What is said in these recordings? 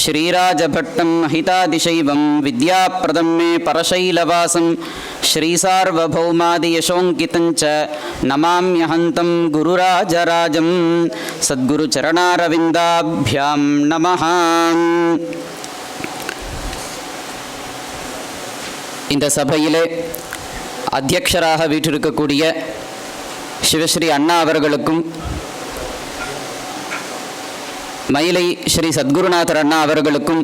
श्रीराजभट्टं महितादिशैवं विद्याप्रदं मे परशैलवासं श्रीसार्वभौमादियशोऽङ्कितं च नमाम्यहन्तं गुरुराजराजं सद्गुरुचरणारविन्दाभ्यां नमः. இந்த சபையிலே அத்தியக்ஷராக வீற்றிருக்கக்கூடிய சிவஸ்ரீ அண்ணா அவர்களுக்கும் மயிலை ஸ்ரீ சத்குருநாதர் அண்ணா அவர்களுக்கும்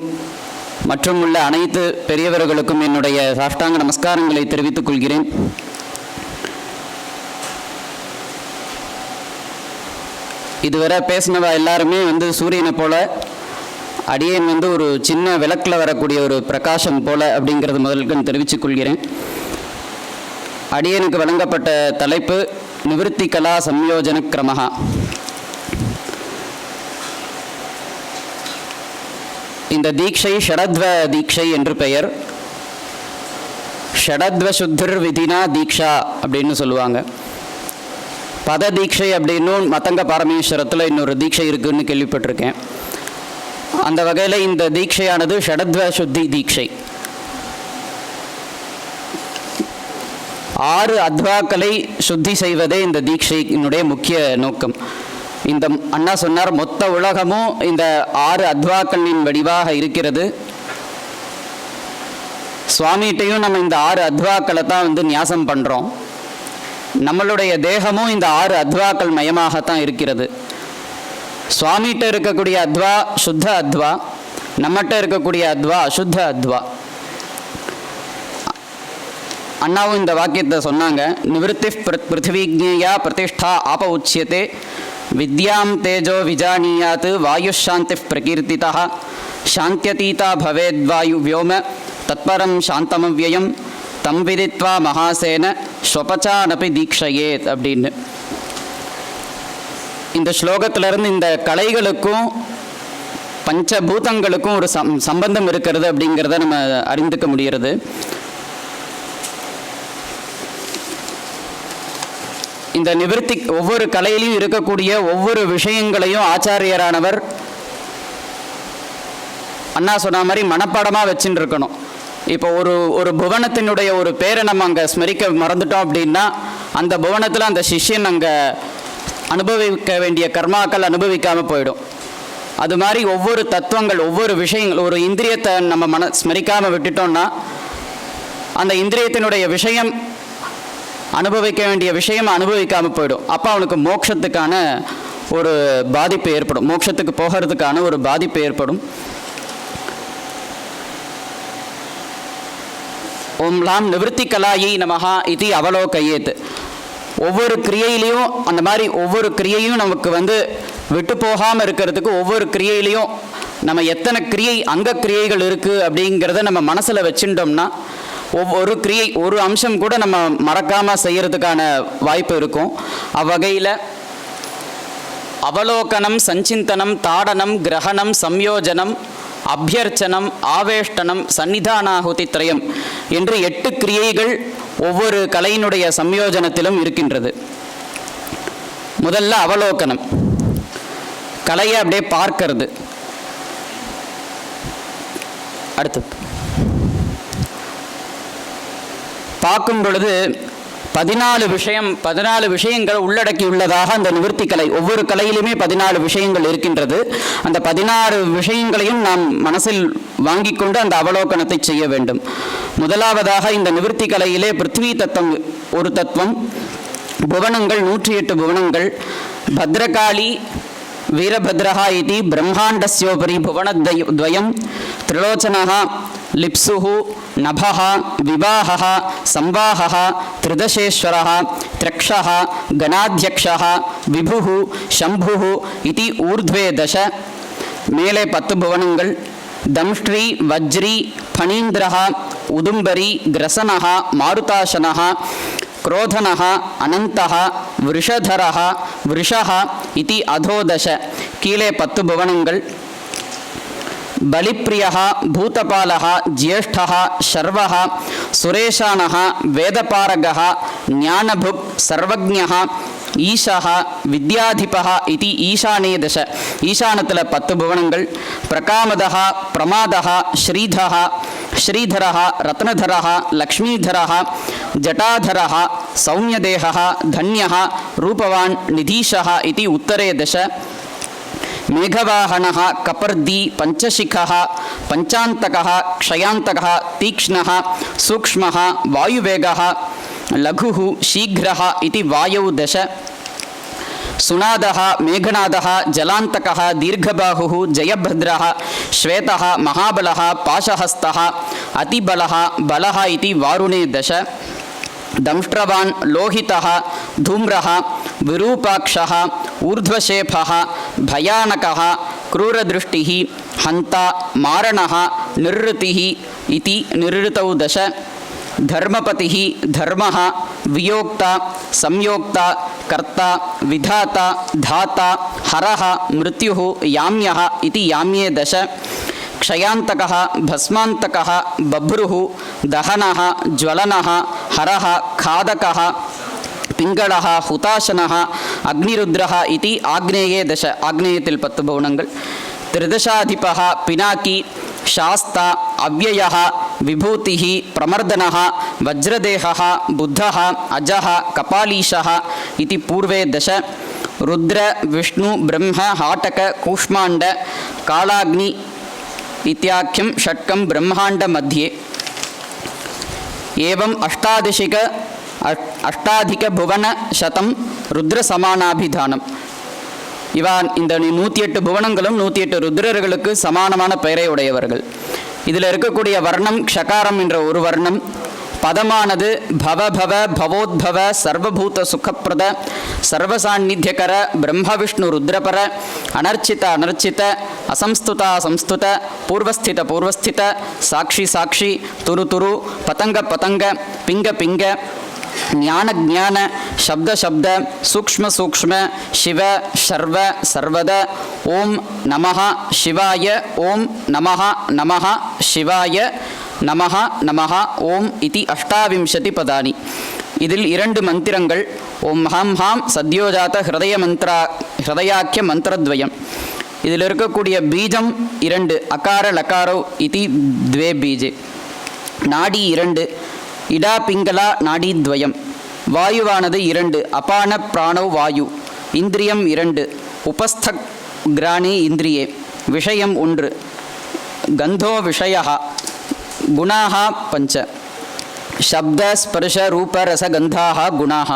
மற்றும் உள்ள அனைத்து பெரியவர்களுக்கும் என்னுடைய சாஷ்டாங்க நமஸ்காரங்களை தெரிவித்துக் கொள்கிறேன். இதுவரை பேசினவா எல்லாருமே சூரியனை போல, அடியேன் ஒரு சின்ன விளக்கில் வரக்கூடிய ஒரு பிரகாசம் போல அப்படிங்கிறது முதல்கன் தெரிவித்துக் கொள்கிறேன். அடியனுக்கு வழங்கப்பட்ட தலைப்பு நிவிருத்தி கலா சம்யோஜன கிரமஹா. இந்த தீட்சை ஷடத்வ தீட்சை என்று பெயர். ஷடத்வ சுத்தர் விதினா தீக்ஷா அப்படின்னு சொல்லுவாங்க. பத தீட்சை அப்படின்னும் மத்தங்க பாரமேஸ்வரத்தில் இன்னொரு தீட்சை இருக்குன்னு கேள்விப்பட்டிருக்கேன். அந்த வகையில் இந்த தீட்சையானது ஷடத்வ சுத்தி தீட்சை. 6 அத்வாக்களை சுத்தி செய்வதே இந்த தீட்சையினுடைய முக்கிய நோக்கம். இந்த அண்ணா சொன்னார், மொத்த உலகமும் இந்த 6 அத்வாக்களின் வடிவாக இருக்கிறது. சுவாமிகிட்டையும் நம்ம இந்த 6 அத்வாக்களை தான் நியாசம் பண்ணுறோம். நம்மளுடைய தேகமும் இந்த 6 அத்வாக்கள் மயமாகத்தான் இருக்கிறது. சுவாமிகிட்ட இருக்கக்கூடிய அத்வா சுத்த அத்வா, நம்மகிட்ட இருக்கக்கூடிய அத்வா அசுத்த அத்வா. அண்ணாவும் இந்த வாக்கியத்தை சொன்னாங்க. நிவೃತ್ತಿ பிருத்திவிஜ்ஞேயா பிரதிஷ்டா ஆப உச்சியதே வித்யாம் தேஜோ விஜானியாத் வாயுஷாந்தி பிரகீர்த்திதா சாந்தியதீதா பவேத்வாயு வியோம தத்பரம் சாந்தமவ்யயம் தம் விதித்வா மகாசேன ஸ்வபச்சானபி தீக்ஷயேத் அப்படின்னு. இந்த ஸ்லோகத்திலிருந்து இந்த கலைகளுக்கும் பஞ்சபூதங்களுக்கும் ஒரு சம்பந்தம் இருக்கிறது அப்படிங்கிறத நம்ம அறிந்துக்க முடிகிறது. இந்த நிவர்த்தி ஒவ்வொரு கலையிலையும் இருக்கக்கூடிய ஒவ்வொரு விஷயங்களையும் ஆச்சாரியரானவர் அண்ணா சொன்ன மாதிரி மனப்பாடமாக வச்சுட்டு இருக்கணும். இப்போ ஒரு புவனத்தினுடைய ஒரு பேரை நம்ம அங்கே ஸ்மரிக்க மறந்துட்டோம் அப்படின்னா அந்த புவனத்தில் அந்த சிஷ்யன் அங்கே அனுபவிக்க வேண்டிய கர்மாக்கள் அனுபவிக்காமல் போயிடும். அது மாதிரி ஒவ்வொரு தத்துவங்கள், ஒவ்வொரு விஷயங்கள், ஒரு இந்திரியத்தை நம்ம ஸ்மரிக்காமல் விட்டுட்டோம்னா அந்த இந்திரியத்தினுடைய விஷயம், அனுபவிக்க வேண்டிய விஷயம் அனுபவிக்காமல் போயிடும். அப்போ அவனுக்கு மோட்சத்துக்கான ஒரு பாதிப்பு ஏற்படும், மோட்சத்துக்கு போகிறதுக்கான ஒரு பாதிப்பு ஏற்படும். ஓம் லாம் நிவೃತ್ತಿ கலாயை நமஹா இது அவலோகையேத். ஒவ்வொரு கிரியையிலையும் அந்த மாதிரி ஒவ்வொரு கிரியையும் நமக்கு விட்டு போகாமல் இருக்கிறதுக்கு ஒவ்வொரு கிரியையிலையும் நம்ம எத்தனை கிரியை அங்க கிரியைகள் இருக்குது அப்படிங்கிறத நம்ம மனசில் வச்சுட்டோம்னா ஒவ்வொரு கிரியை ஒரு அம்சம் கூட நம்ம மறக்காமல் செய்கிறதுக்கான வாய்ப்பு இருக்கும். அவ்வகையில் அவலோகனம், சஞ்சிந்தனம், தாடனம், கிரகணம், சம்யோஜனம், அபியர்ச்சனம், ஆவேஷ்டனம், சன்னிதானாகுதி திரயம் என்று 8 கிரியைகள் ஒவ்வொரு கலையினுடைய சம்யோஜனத்திலும் இருக்கின்றது. முதல்ல அவலோகனம், கலையை அப்படியே பார்க்கிறது. அடுத்து பார்க்கும் பொழுது 14 விஷயங்கள் உள்ளடக்கியுள்ளதாக அந்த நிவர்த்தி கலை. ஒவ்வொரு கலையிலுமே 14 விஷயங்கள் இருக்கின்றது. அந்த 16 விஷயங்களையும் நாம் மனசில் வாங்கி கொண்டு அந்த அவலோகனத்தை செய்ய வேண்டும். முதலாவதாக இந்த நிவர்த்தி கலையிலே பிருத்திவி தத்துவம் ஒரு தத்துவம், புவனங்கள் 108 புவனங்கள், பத்ரகாளி வீரபத்ரஹா இதி பிரம்மாண்டஸ்யோபரி புவனத்வயம் திரிலோச்சனஹ லிப்சுஹ நபஹ விவாஹஹ சம்வாஹஹ த்ரிதசேஸ்வரஹ த்ரக்ஷஹ கணாத்யக்ஷஹ விபுஹ சம்புஹ இதி ஊர்த்வே தச. மேலே 10 புவனங்கள், தம்ஷ்ட்ரி வஜ்ரி ஃபணீந்திரஹ உதும்பரி கிரசனஹ மாருதாசனஹ क्रोधनः अनन्तः वृषधरः वृषः इति अधोदश. कीले 10 भुवनங்கள், बलिप्रियः भूतपालः ज्येष्ठः शर्वः सुरेशानः वेदपारगः ज्ञानभुक् सर्वज्ञः ஈஷா வித்யாதிபா இது ஈசானே தச. ஈசானத்தில் 10 புவனங்கள். பிரகாமதா பிரமாதா ஸ்ரீதா ஸ்ரீதரா ரத்னதரா லக்ஷ்மீதரா ஜட்டாதரா சௌமியதேகா தன்யா ரூபவான் நிதீஷா இது உத்தரே தச. மேகவாஹனः கபர்தி பஞ்சசிகः பஞ்சாந்தகः க்ஷயாந்தகः தீக்ஷ்ணः சூக்ஷ்மः வாயுவேகः லகுः शीघ्रः इति वायौ दश. सुनादः मेघनादः जलान्तकः दीर्घबाहुः जयभद्रः श्वेतः महाबलः पाशहस्तः अतिबलः बलः इति वारुणे दश. दंष्ट्रवान् लोहितः धूम्रः विरूपाक्षः ऊर्ध्वशेफः भयानकः क्रूरदृष्टिः हन्ता मारणः निर्वृतिः इति निर्वृतौ दश. धर्मपतिः धर्मः वियोक्ता संयोक्ता कर्ता विधाता धाता हरः मृत्युः याम्यः इति याम्ये दश. क्षयान्तकः भस्मान्तकः बभ्रुः दहनः ज्वलनः हरः खादकः पिङ्गळः हुताशनः अग्निरुद्रः इति आग्नेये दश. आग्नेयத்தில் 10 புவனங்கள். त्रिदशाधिपः पिनाकी शास्ता अव्ययः विभूतिः प्रमर्दनः वज्रदेहः बुद्धः अजः कपालीशः इति पूर्वे दश. रुद्र विष्णु ब्रह्म हाटक कूष्माण्ड कालाग्नि इत्याख्यं षट्कं ब्रह्माण्ड मध्ये. एवं अष्टाधिकभुवनशतं रुद्रसमानाभिधानम्. இவன் இந்த 108 புவனங்களும் 108 ருத்ரர்களுக்கு சமானமான பெயரை உடையவர்கள். இதில் இருக்கக்கூடிய வர்ணம் க்ஷகாரம் என்ற ஒரு வர்ணம். பதமானது பவபவ பவோத்பவ சர்வபூத சுகப்பிரத சர்வசாநித்தியகர பிரம்மவிஷ்ணு ருத்ரபர அனர்ச்சித அனர்ச்சித அசம்ஸ்துத அசம்ஸ்துத பூர்வஸ்தித பூர்வஸ்தித சாட்சி சாட்சி துரு துரு பதங்க பதங்க பிங்க பிங்க ஞான ஞான சப்த சப்த சூக்ஷ்ம சூக்ஷ்ம சிவ சர்வ சர்வத ஓம் நமஹ சிவாய ஓம் நமஹ நமஹ சிவாய நமஹ நமஹ ஓம் இதி 28 பதானி. இதில் 2 மந்திரங்கள். ஓம் ஹம் ஹாம் சத்யோஜாத ஹிருதயாக்கிய மந்திரத்வயம். இதில் இருக்கக்கூடிய பீஜம் 2 அகார லகாரோ இதி 2 பீஜே. நாடி 2 இடா பிங்களா நாடித்வயம். வாயுவானது 2 அபான பிராணோ வாயு. இந்திரியம் 2 உபஸ்த கிராணி இந்திரியே. விஷயம் 1 கந்தோ விஷய. குணாः 5 சப்த ஸ்பர்ஷ ரூப ரச கந்தாः குணாः.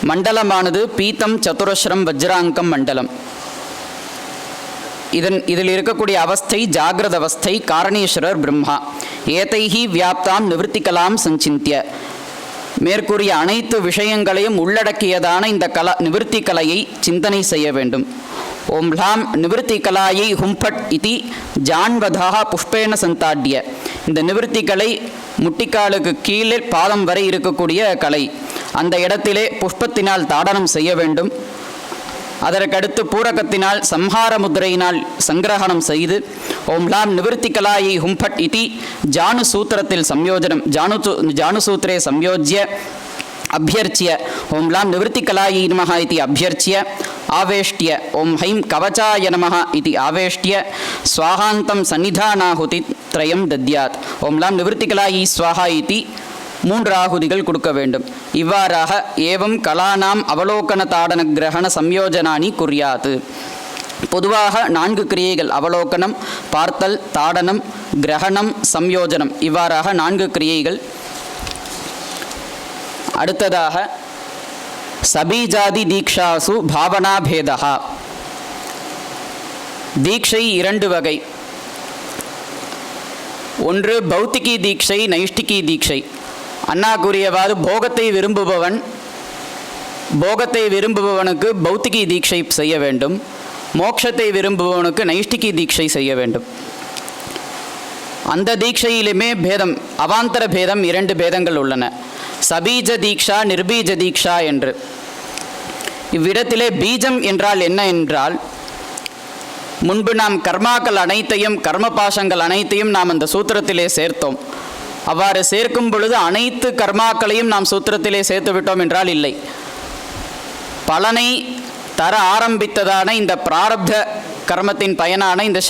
மண்டலமானது பீத்தம் சதுரஸ்ரம் வஜ்ராங்கம் மண்டலம். இதில் இருக்கக்கூடிய அவஸ்தை ஜாகிரத அவஸ்தை. காரணேஸ்வரர் பிரம்மா. ஏதைஹி வியாப்தாம் நிவர்த்திகலாம் சஞ்சிந்திய. மேற்கூறிய அனைத்து விஷயங்களையும் உள்ளடக்கியதான இந்த நிவர்த்தி கலையை சிந்தனை செய்ய வேண்டும். ஓம் லாம் நிவர்த்தி கலாயை ஹும்பட் இதி ஜான்வதாக புஷ்பேன சந்தாட்டிய. இந்த நிவர்த்தி கலை முட்டிக்காலுக்கு கீழே பாதம் வரை இருக்கக்கூடிய கலை. அந்த இடத்திலே புஷ்பத்தினால் தாடனம் செய்ய வேண்டும். அதற்கடுத்து பூரகத்தினால் சம்ஹார முத்திரையினால் சங்கிரகணம் செய்து ஓம் லாம் நிவர்த்தி கலாயை ஹும்பட் இதி ஜானு சூத்திரத்தில் சம்யோஜனம் ஜானு சூத்திரே சம்யோஜ்ய அபியர்ச்சிய ஓம் லாம் நிவர்த்தி கலாயை நமஹ இதி அபியர்ச்சிய ஆவேஷ்டிய ஓம் ஹைம் கவச்சாய நமஹ இதி ஆவேஷ்டிய ஸ்வாஹாந்தம் சன்னிதானாஹுதி த்ரயம் தத்யாத். ஓம் லாம் நிவர்த்தி கலாயை ஸ்வாஹா இதி 3 ஆகுதிகள் கொடுக்க வேண்டும். இவ்வாறாக ஏவம் கலானாம் அவலோகன தாடன கிரகண சம்யோஜனானி குறியாது. பொதுவாக 4 கிரியைகள் அவலோகனம், பார்த்தல், தாடனம், கிரகணம், சம்யோஜனம். இவ்வாறாக 4 கிரியைகள். அடுத்ததாக சபீஜாதி தீக்ஷாசு பாவனாபேதா. தீட்சை 2 வகை. ஒன்று பௌத்திகி தீட்சை, நைஷ்டிகி தீட்சை. அண்ணா கூறியவாறு போகத்தை விரும்புபவனுக்கு பௌத்திகி தீட்சை செய்ய வேண்டும். மோட்சத்தை விரும்புபவனுக்கு நைஷ்டிகி தீட்சை செய்ய வேண்டும். அந்த தீட்சையிலுமே பேதம், அவாந்தர பேதம். 2 பேதங்கள் உள்ளன. சபீஜ தீக்ஷா, நிர்பீஜ தீக்ஷா என்று. இவ்விடத்திலே பீஜம் என்றால் என்ன என்றால், முன்பு நாம் கர்மாக்கள் அனைத்தையும், கர்ம பாசங்கள் அனைத்தையும் நாம் அந்த சூத்திரத்திலே சேர்த்தோம். அவ்வாறு சேர்க்கும் பொழுது அனைத்து கர்மாக்களையும் நாம் சூத்திரத்திலே சேர்த்து விட்டோம் என்றால் இல்லை. பலனை தர ஆரம்பித்ததான இந்த பிராரப்த கர்மத்தின் பயனான இந்த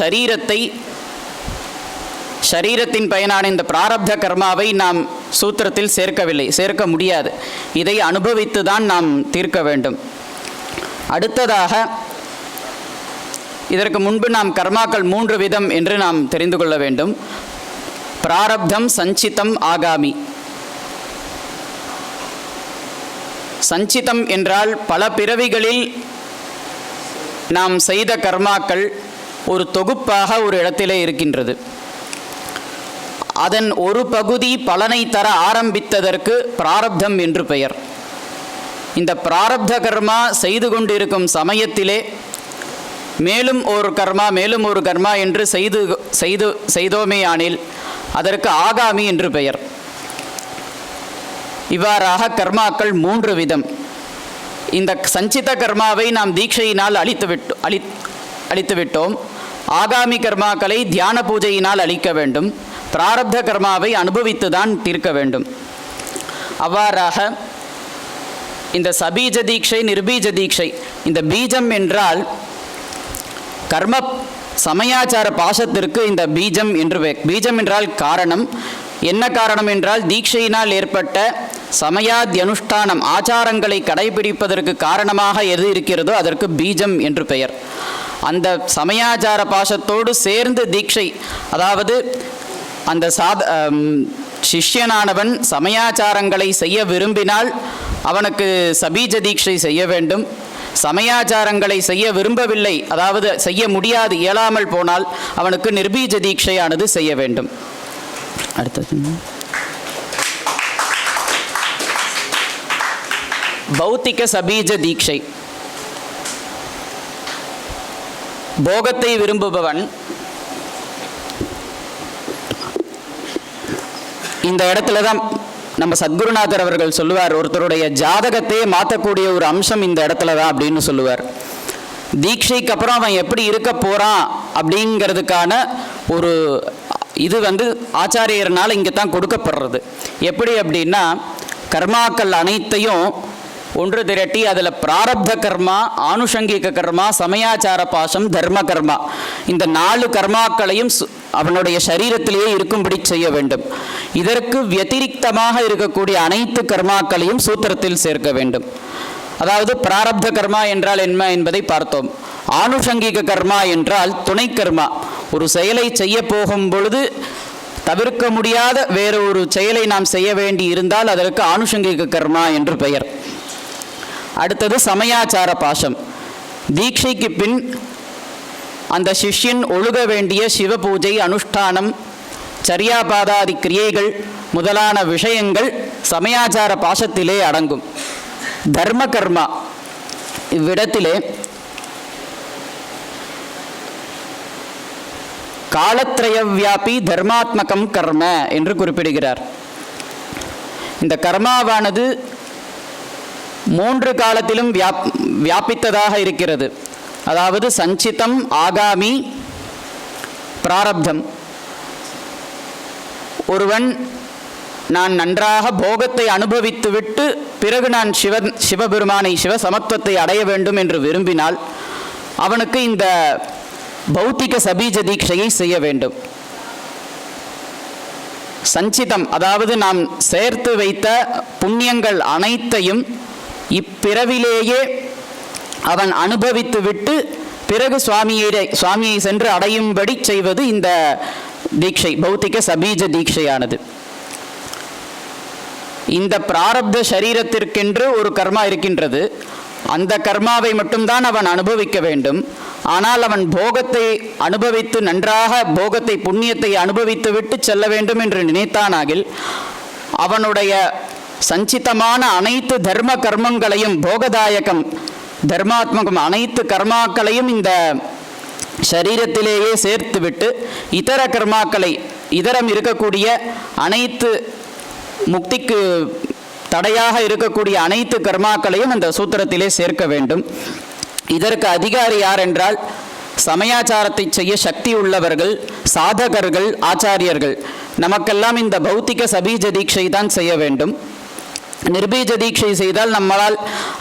ஷரீரத்தின் பயனான இந்த பிராரப்த கர்மாவை நாம் சூத்திரத்தில் சேர்க்க முடியாது. இதை அனுபவித்து தான் நாம் தீர்க்க வேண்டும். அடுத்ததாக, இதற்கு முன்பு நாம் கர்மாக்கள் 3 விதம் என்று நாம் தெரிந்து கொள்ள வேண்டும். பிராரப்தம், சஞ்சிதம், ஆகாமி. சஞ்சிதம் என்றால் பல பிறவிகளில் நாம் செய்த கர்மாக்கள் ஒரு தொகுப்பாக ஒரு இடத்திலே இருக்கின்றது. அதன் ஒரு பகுதி பலனை தர ஆரம்பித்ததற்கு பிராரப்தம் என்று பெயர். இந்த பிராரப்த கர்மா செய்து கொண்டிருக்கும் சமயத்திலே மேலும் ஒரு கர்மா என்று செய்தோமேயானில் அதற்கு ஆகாமி என்று பெயர். இவ்வாறாக கர்மாக்கள் 3 விதம். இந்த சஞ்சித கர்மாவை நாம் தீட்சையினால் அழித்துவிட்டோம். ஆகாமி கர்மாக்களை தியான பூஜையினால் அழிக்க வேண்டும். பிராரப்த கர்மாவை அனுபவித்து தான் தீர்க்க வேண்டும். அவ்வாறாக இந்த சபீஜ தீட்சை, நிர்பீஜ தீட்சை, இந்த பீஜம் என்றால் கர்ம சமயாச்சார பாசத்திற்கு இந்த பீஜம் என்று பீஜம் என்றால் காரணம். என்ன காரணம் என்றால் தீட்சையினால் ஏற்பட்ட சமயாத்யனுஷ்டானம், ஆச்சாரங்களை கடைபிடிப்பதற்கு காரணமாக எது இருக்கிறதோ அதற்கு பீஜம் என்று பெயர். அந்த சமயாச்சார பாசத்தோடு சேர்ந்து தீட்சை, அதாவது அந்த சிஷ்யனானவன் சமயாச்சாரங்களை செய்ய விரும்பினால் அவனுக்கு சபீஜ தீட்சை செய்ய வேண்டும். சமயாச்சாரங்களை செய்ய விரும்பவில்லை, அதாவது செய்ய முடியாது, இயலாமல் போனால் அவனுக்கு நிர்பீஜ தீட்சையானது செய்ய வேண்டும். அடுத்தது பௌத்திக சபீஜ தீட்சை. போகத்தை விரும்புபவன் இந்த இடத்துல தான் நம்ம சத்குருநாதர் அவர்கள் சொல்லுவார், ஒருத்தருடைய ஜாதகத்தையே மாற்றக்கூடிய ஒரு அம்சம் இந்த இடத்துல தான் அப்படின்னு சொல்லுவார். தீட்சைக்கு அப்புறம் அவன் எப்படி இருக்க போகிறான் அப்படிங்கிறதுக்கான ஒரு இது ஆச்சாரியர்னால் இங்கே தான் கொடுக்கப்படுறது. எப்படி அப்படின்னா, கர்மாக்கள் அனைத்தையும் ஒன்று திரட்டி அதில் பிராரப்த கர்மா, ஆனுஷங்கிக கர்மா, சமயாச்சார பாசம், தர்ம கர்மா, இந்த 4 கர்மாக்களையும் அவனுடைய சரீரத்திலேயே இருக்கும்படி செய்ய வேண்டும். இதற்கு வத்திரிக்தமாக இருக்கக்கூடிய அனைத்து கர்மாக்களையும் சூத்திரத்தில் சேர்க்க வேண்டும். அதாவது பிராரப்த கர்மா என்றால் என்ன என்பதை பார்த்தோம். ஆனுஷங்கிக கர்மா என்றால் துணை கர்மா. ஒரு செயலை செய்ய போகும் பொழுது தவிர்க்க முடியாத வேறு ஒரு செயலை நாம் செய்ய வேண்டி இருந்தால் அதற்கு ஆனுஷங்கிக கர்மா என்று பெயர். அடுத்தது சமயாச்சார பாசம். தீட்சைக்கு பின் அந்த சிஷ்யன் ஒழுக வேண்டிய சிவ பூஜை, அனுஷ்டானம், சரியாபாதாதி கிரியைகள் முதலான விஷயங்கள் சமயாச்சார பாசத்திலே அடங்கும். தர்ம கர்மா இவ்விடத்திலே காலத்ரய வியாபி தர்மாத்மகம் கர்ம என்று குறிப்பிடுகிறார். இந்த கர்மாவானது 3 காலத்திலும் வியாபித்ததாக இருக்கிறது. அதாவது சஞ்சிதம், ஆகாமி, பிராரப்தம். ஒருவன் நான் நன்றாக போகத்தை அனுபவித்துவிட்டு பிறகு நான் சிவபெருமானை, சிவ சமத்துவத்தை அடைய வேண்டும் என்று விரும்பினால் அவனுக்கு இந்த பௌத்திக சபீஜ தீட்சையை செய்ய வேண்டும். சஞ்சிதம், அதாவது நாம் சேர்த்து வைத்த புண்ணியங்கள் அனைத்தையும் இப்பிறவிலேயே அவன் அனுபவித்து விட்டு பிறகு சுவாமியை சென்று அடையும்படி செய்வது இந்த தீட்சை, பௌத்திக சபீஜ தீட்சையானது. இந்த பிராரப்த சரீரத்திற்கென்று ஒரு கர்மா இருக்கின்றது. அந்த கர்மாவை மட்டும்தான் அவன் அனுபவிக்க வேண்டும். ஆனால் அவன் போகத்தை அனுபவித்து, நன்றாக போகத்தை, புண்ணியத்தை அனுபவித்து விட்டு செல்ல வேண்டும் என்று நினைத்தானாகில் அவனுடைய சஞ்சிதமான அனைத்து தர்ம கர்மங்களையும், போகதாயகம், தர்மாத்மகம் அனைத்து கர்மாக்களையும் இந்த சரீரத்திலேயே சேர்த்துவிட்டு இதர கர்மாக்களை, இதரம் இருக்கக்கூடிய அனைத்து முக்திக்கு தடையாக இருக்கக்கூடிய அனைத்து கர்மாக்களையும் அந்த சூத்திரத்திலே சேர்க்க வேண்டும். இதற்கு அதிகாரி யார் என்றால் சமயாச்சாரத்தை செய்ய சக்தி உள்ளவர்கள், சாதகர்கள், ஆச்சாரியர்கள். நமக்கெல்லாம் இந்த பௌத்திக சபீஜ தீட்சை தான் செய்ய வேண்டும். நிர்பீஜ தீட்சை செய்தால் நம்மளால்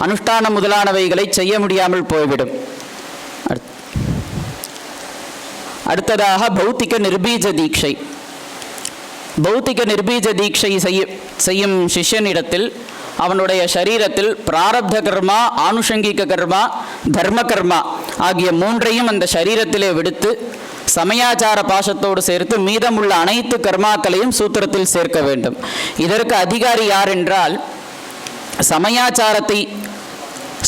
அனுஷ்டானம் முதலானவைகளை செய்ய முடியாமல் போய்விடும். அடுத்ததாக பௌத்திக நிர்பீஜ தீட்சை. பௌத்திக நிர்பீஜ தீட்சை செய்யும் சிஷ்யனிடத்தில் அவனுடைய சரீரத்தில் பிராரப்த கர்மா, ஆனுஷங்கிக கர்மா, தர்ம கர்மா ஆகிய மூன்றையும் அந்த சரீரத்திலே விடுத்து சமயாச்சார பாசத்தோடு சேர்த்து மீதமுள்ள அனைத்து கர்மாக்களையும் சூத்திரத்தில் சேர்க்க வேண்டும். இதற்கு அதிகாரி யார் என்றால், சமயாச்சாரத்தை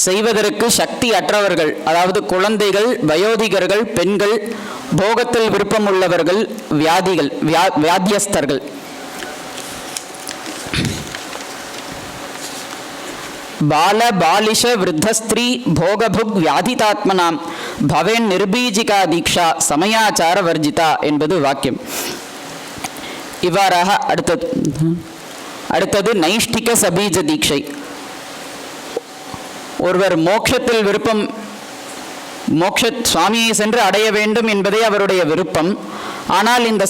செய்வதற்கு சக்தி அற்றவர்கள், அதாவது குழந்தைகள், வயோதிகர்கள், பெண்கள், போகத்தில் விருப்பமுள்ளவர்கள், வியாதியஸ்தர்கள். பால பாலிஷ விருத்தஸ்திரீ போகபுக் வியாதிதாத்மனாம் பவேன் நிர்பீஜிகா தீக்ஷா சமயாச்சார வர்ஜிதா என்பது வாக்கியம். இவ்வாறாக அடுத்தது நைஷ்டிக சபீஜ தீட்சை. ஒருவர் மோட்சத்தில் விருப்பம், சுவாமியை சென்று அடைய வேண்டும் என்பதே அவருடைய விருப்பம். ஆனால் இந்த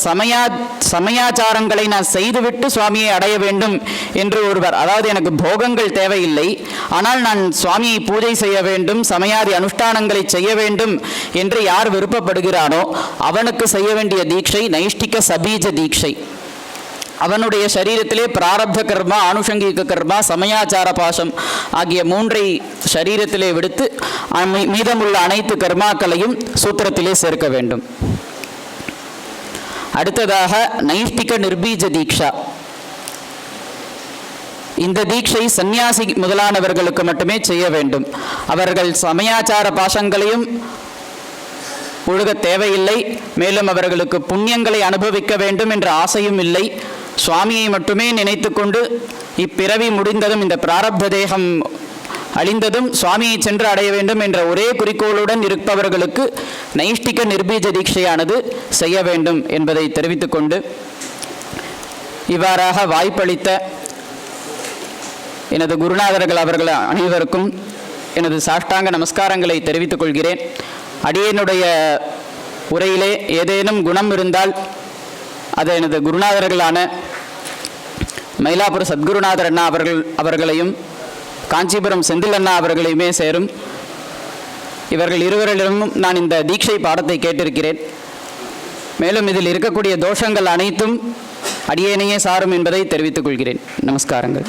சமயாச்சாரங்களை நான் செய்துவிட்டு சுவாமியை அடைய வேண்டும் என்று ஒருவர், அதாவது எனக்கு போகங்கள் தேவையில்லை, ஆனால் நான் சுவாமியை பூஜை செய்ய வேண்டும், சமயாதி அனுஷ்டானங்களை செய்ய வேண்டும் என்று யார் விருப்பப்படுகிறானோ அவனுக்கு செய்ய வேண்டிய தீட்சை நைஷ்டிக சபீஜ தீட்சை. அவனுடைய சரீரத்திலே பிராரப்த கர்மா, ஆனுஷங்கிக கர்மா, சமயாச்சார பாசம் ஆகிய மூன்றை சரீரத்திலே விடுத்து மீதமுள்ள அனைத்து கர்மாக்களையும் சூத்திரத்திலே சேர்க்க வேண்டும். அடுத்ததாக நைஷ்டிக நிர்பீஜ தீக்ஷா. இந்த தீட்சை சந்நியாசி முதலானவர்களுக்கு மட்டுமே செய்ய வேண்டும். அவர்கள் சமயாச்சார பாசங்களையும் ஒழுக தேவையில்லை, மேலும் அவர்களுக்கு புண்ணியங்களை அனுபவிக்க வேண்டும் என்ற ஆசையும் இல்லை. சுவாமியை மட்டுமே நினைத்து கொண்டு இப்பிறவி முடிந்ததும், இந்த பிராரப்த தேகம் அழிந்ததும் சுவாமியை சென்று அடைய வேண்டும் என்ற ஒரே குறிக்கோளுடன் இருப்பவர்களுக்கு நைஷ்டிக நிர்பீஜ தீட்சையானது செய்ய வேண்டும் என்பதை தெரிவித்துக் கொண்டு, இவ்வாறாக வாய்ப்பளித்த எனது குருநாதர்கள் அவர்கள் அனைவருக்கும் எனது சாஷ்டாங்க நமஸ்காரங்களை தெரிவித்துக் கொள்கிறேன். அடியேனுடைய உரையிலே ஏதேனும் குணம் இருந்தால் அது எனது குருநாதர்களான மயிலாப்பூர் சத்குருநாதர் அண்ணா அவர்களையும் காஞ்சிபுரம் செந்தில் அண்ணா அவர்களையுமே சேரும். இவர்கள் இருவரிடமும் நான் இந்த தீட்சை பாடத்தை கேட்டிருக்கிறேன். மேலும் இதில் இருக்கக்கூடிய தோஷங்கள் அனைத்தும் அடியேனையே சாரும் என்பதை தெரிவித்துக் கொள்கிறேன். நமஸ்காரங்கள்.